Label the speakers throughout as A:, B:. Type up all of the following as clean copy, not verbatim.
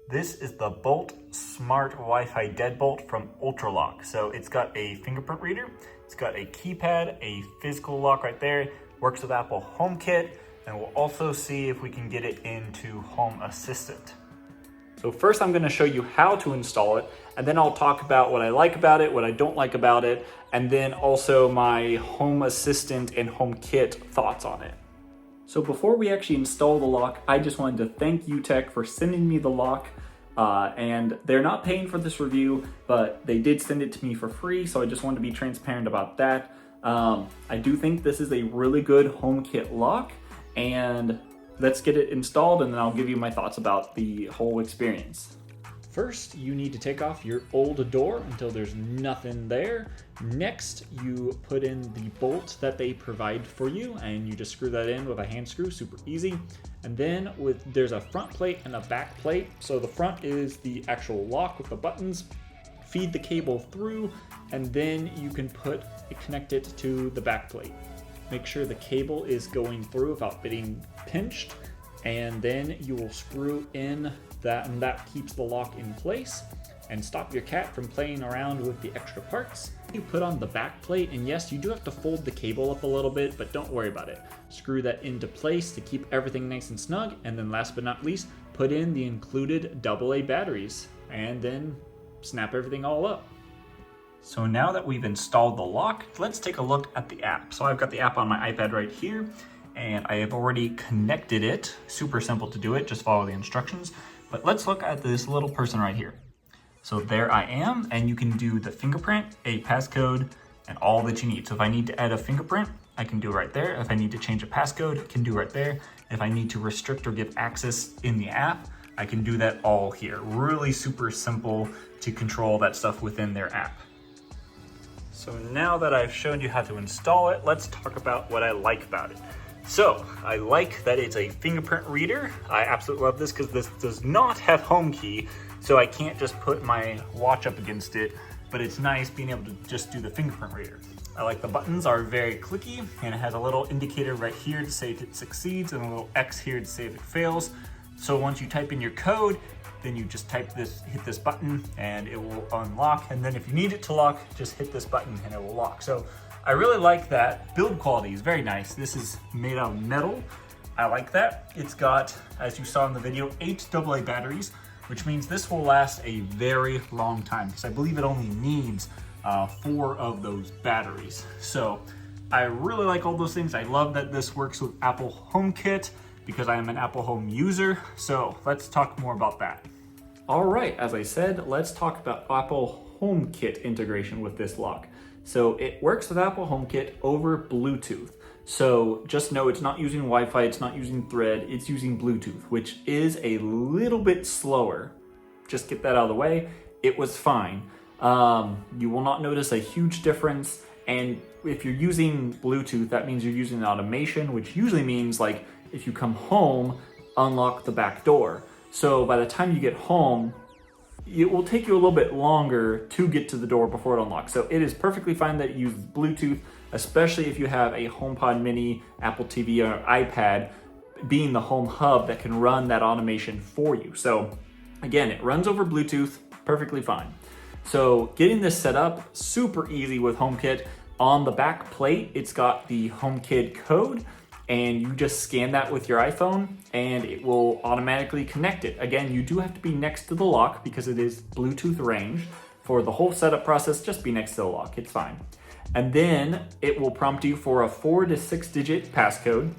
A: This is the Bolt Smart Wi-Fi Deadbolt from Ultraloq. So it's got a fingerprint reader, it's got a keypad, a physical lock right there, works with Apple HomeKit, and we'll also see if we can get it into Home Assistant. So first I'm gonna show you how to install it, and then I'll talk about what I like about it, what I don't like about it, and then also my Home Assistant and HomeKit thoughts on it. So before we actually install the lock, I just wanted to thank UTech for sending me the lock. And they're not paying for this review, but they did send it to me for free, so I just wanted to be transparent about that. I do think this is a really good HomeKit lock, and let's get it installed and then I'll give you my thoughts about the whole experience. First, you need to take off your old door until there's nothing there. Next, you put in the bolt that they provide for you and you just screw that in with a hand screw, super easy. And then there's a front plate and a back plate. So the front is the actual lock with the buttons. Feed the cable through and then you can connect it to the back plate. Make sure the cable is going through without getting pinched, and then you will screw in that, and that keeps the lock in place and stop your cat from playing around with the extra parts. You put on the back plate, and yes, you do have to fold the cable up a little bit, but don't worry about it. Screw that into place to keep everything nice and snug, and then last but not least, put in the included AA batteries, and then snap everything all up. So now that we've installed the lock, let's take a look at the app. So I've got the app on my iPad right here, and I have already connected it. Super simple to do it, just follow the instructions. But let's look at this little person right here. So there I am, and you can do the fingerprint, a passcode, and all that you need. So if I need to add a fingerprint, I can do it right there. If I need to change a passcode, I can do it right there. If I need to restrict or give access in the app, I can do that all here. Really super simple to control that stuff within their app. So now that I've shown you how to install it, let's talk about what I like about it. So I like that it's a fingerprint reader. I absolutely love this because this does not have home key, so I can't just put my watch up against it, but it's nice being able to just do the fingerprint reader. I like the buttons are very clicky, and it has a little indicator right here to say if it succeeds and a little X here to say if it fails. So once you type in your code, then you just hit this button and it will unlock. And then if you need it to lock, just hit this button and it will lock. So I really like that. Build quality is very nice. This is made out of metal. I like that. It's got, as you saw in the video, 8 AA batteries, which means this will last a very long time because I believe it only needs 4 of those batteries. So I really like all those things. I love that this works with Apple HomeKit because I am an Apple Home user. So let's talk more about that. All right, as I said, let's talk about Apple HomeKit integration with this lock. So it works with Apple HomeKit over Bluetooth. So just know it's not using Wi-Fi, it's not using Thread, it's using Bluetooth, which is a little bit slower. Just get that out of the way. It was fine. You will not notice a huge difference. And if you're using Bluetooth, that means you're using automation, which usually means like if you come home, unlock the back door. So by the time you get home, it will take you a little bit longer to get to the door before it unlocks. So it is perfectly fine that it uses Bluetooth, especially if you have a HomePod Mini, Apple TV, or iPad, being the home hub that can run that automation for you. So again, it runs over Bluetooth, perfectly fine. So getting this set up, super easy with HomeKit. On the back plate, it's got the HomeKit code, and you just scan that with your iPhone and it will automatically connect it. Again, you do have to be next to the lock because it is Bluetooth range. For the whole setup process, just be next to the lock, it's fine. And then it will prompt you for a 4 to 6 digit passcode.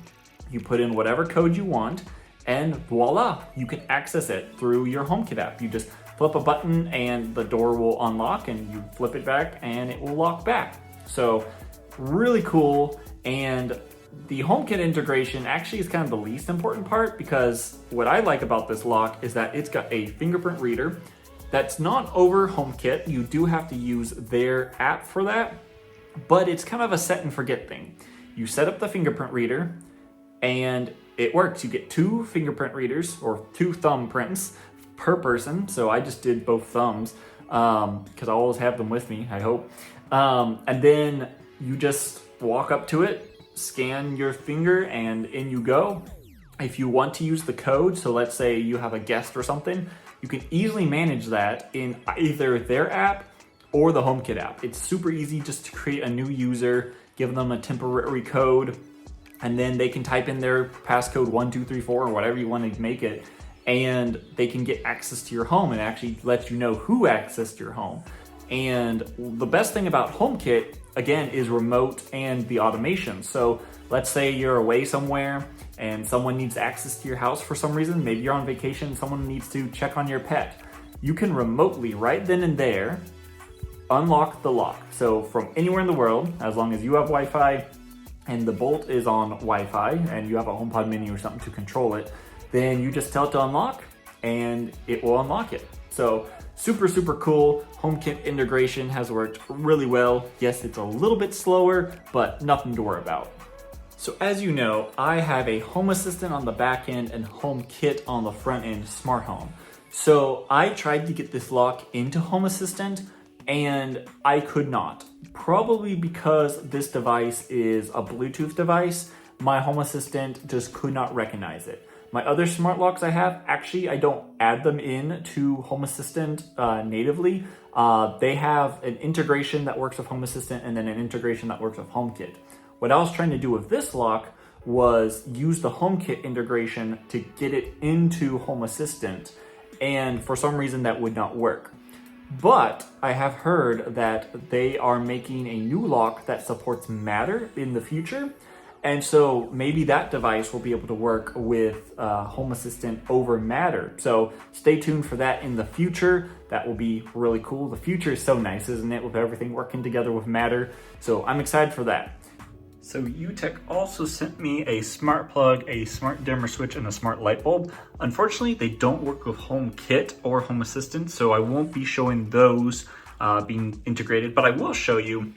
A: You put in whatever code you want and voila, you can access it through your HomeKit app. You just flip a button and the door will unlock and you flip it back and it will lock back. So really cool. And the HomeKit integration actually is kind of the least important part because what I like about this lock is that it's got a fingerprint reader that's not over HomeKit. You do have to use their app for that, but it's kind of a set and forget thing. You set up the fingerprint reader and it works. You get 2 fingerprint readers or 2 thumb prints per person. So I just did both thumbs because I always have them with me, I hope. And then you just walk up to it, scan your finger, and in you go. if you want to use the code, so let's say you have a guest or something, you can easily manage that in either their app or the HomeKit app. It's super easy just to create a new user, give them a temporary code, and then they can type in their passcode 1234 or whatever you want to make it, and they can get access to your home and actually let you know who accessed your home. And the best thing about HomeKit, again, is remote and the automation. So let's say you're away somewhere and someone needs access to your house for some reason. Maybe you're on vacation, someone needs to check on your pet. You can remotely, right then and there, unlock the lock. So from anywhere in the world, as long as you have Wi-Fi and the Bolt is on Wi-Fi and you have a HomePod mini or something to control it, then you just tell it to unlock and it will unlock it. So super, super cool. HomeKit integration has worked really well. Yes, it's a little bit slower, but nothing to worry about. So as you know, I have a Home Assistant on the back end and HomeKit on the front end smart home. So I tried to get this lock into Home Assistant and I could not. Probably because this device is a Bluetooth device, my Home Assistant just could not recognize it. My other smart locks I have, actually, I don't add them in to Home Assistant natively. They have an integration that works with Home Assistant and then an integration that works with HomeKit. What I was trying to do with this lock was use the HomeKit integration to get it into Home Assistant, and for some reason that would not work. But I have heard that they are making a new lock that supports Matter in the future. And so maybe that device will be able to work with Home Assistant over Matter. So stay tuned for that in the future. That will be really cool. The future is so nice, isn't it? With everything working together with Matter. So I'm excited for that. So UTech also sent me a smart plug, a smart dimmer switch, and a smart light bulb. Unfortunately, they don't work with HomeKit or Home Assistant, so I won't be showing those being integrated, but I will show you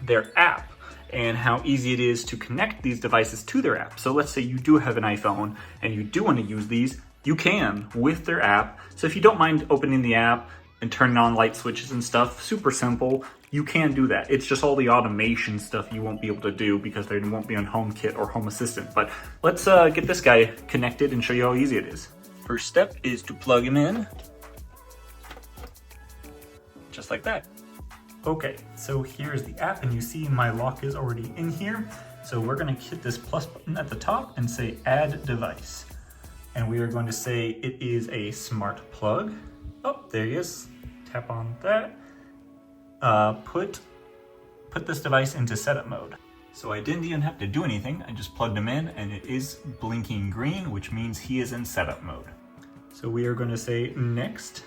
A: their app and how easy it is to connect these devices to their app. So let's say you do have an iPhone and you do want to use these, you can with their app. So if you don't mind opening the app and turning on light switches and stuff, super simple, you can do that. It's just all the automation stuff you won't be able to do because they won't be on HomeKit or Home Assistant. But let's get this guy connected and show you how easy it is. First step is to plug him in, just like that. Okay, so here's the app and you see my lock is already in here. So we're gonna hit this plus button at the top and say add device. And we are going to say it is a smart plug. Oh, there he is. Tap on that. Put this device into setup mode. So I didn't even have to do anything. I just plugged him in and it is blinking green, which means he is in setup mode. So we are going to say next.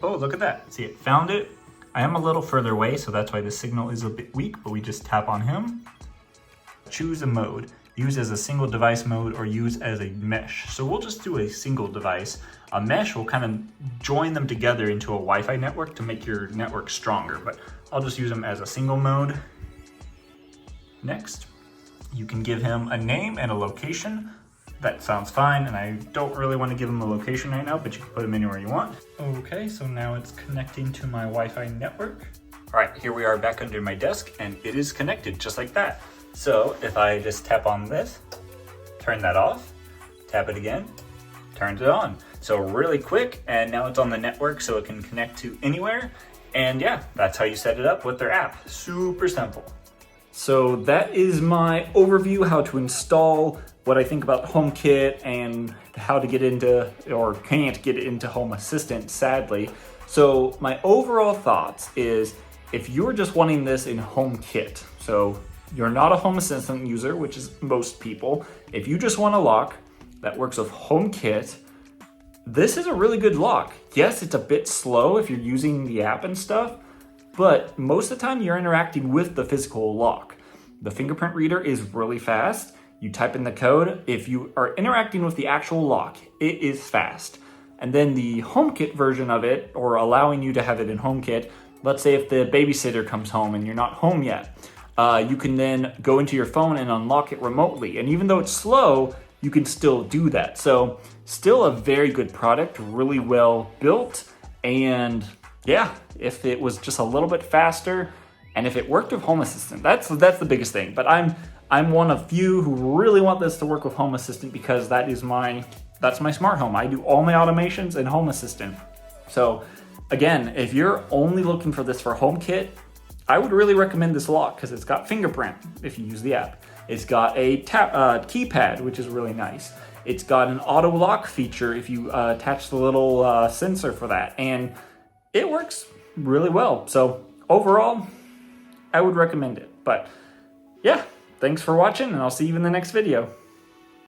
A: Oh, look at that. See, it found it. I am a little further away, so that's why the signal is a bit weak, but we just tap on him. Choose a mode. Use as a single device mode or use as a mesh. So we'll just do a single device. A mesh will kind of join them together into a Wi-Fi network to make your network stronger, but I'll just use them as a single mode. Next, you can give him a name and a location. That sounds fine, and I don't really want to give him a location right now, but you can put him anywhere you want. Okay, so now it's connecting to my Wi-Fi network. All right, here we are back under my desk, and it is connected just like that. So if I just tap on this, turn that off, tap it again, turns it on. So really quick, and now it's on the network so it can connect to anywhere. And yeah, that's how you set it up with their app. Super simple. So that is my overview, how to install, what I think about HomeKit and how to get into, or can't get into Home Assistant, sadly. So my overall thoughts is, if you're just wanting this in HomeKit, so you're not a Home Assistant user, which is most people, if you just want a lock that works with HomeKit, this is a really good lock. Yes, it's a bit slow if you're using the app and stuff, but most of the time you're interacting with the physical lock. The fingerprint reader is really fast. You type in the code. If you are interacting with the actual lock, it is fast. And then the HomeKit version of it, or allowing you to have it in HomeKit, let's say if the babysitter comes home and you're not home yet, you can then go into your phone and unlock it remotely. And even though it's slow, you can still do that. So still a very good product, really well built. And yeah, if it was just a little bit faster and if it worked with Home Assistant, that's the biggest thing. But I'm I'm one of few who really want this to work with Home Assistant because that's my smart home. I do all my automations in Home Assistant. So again, if you're only looking for this for HomeKit, I would really recommend this lock because it's got Fingerprint if you use the app. It's got a keypad, which is really nice. It's got an auto lock feature if you attach the little sensor for that, and it works really well. So overall, I would recommend it. But yeah, thanks for watching, and I'll see you in the next video.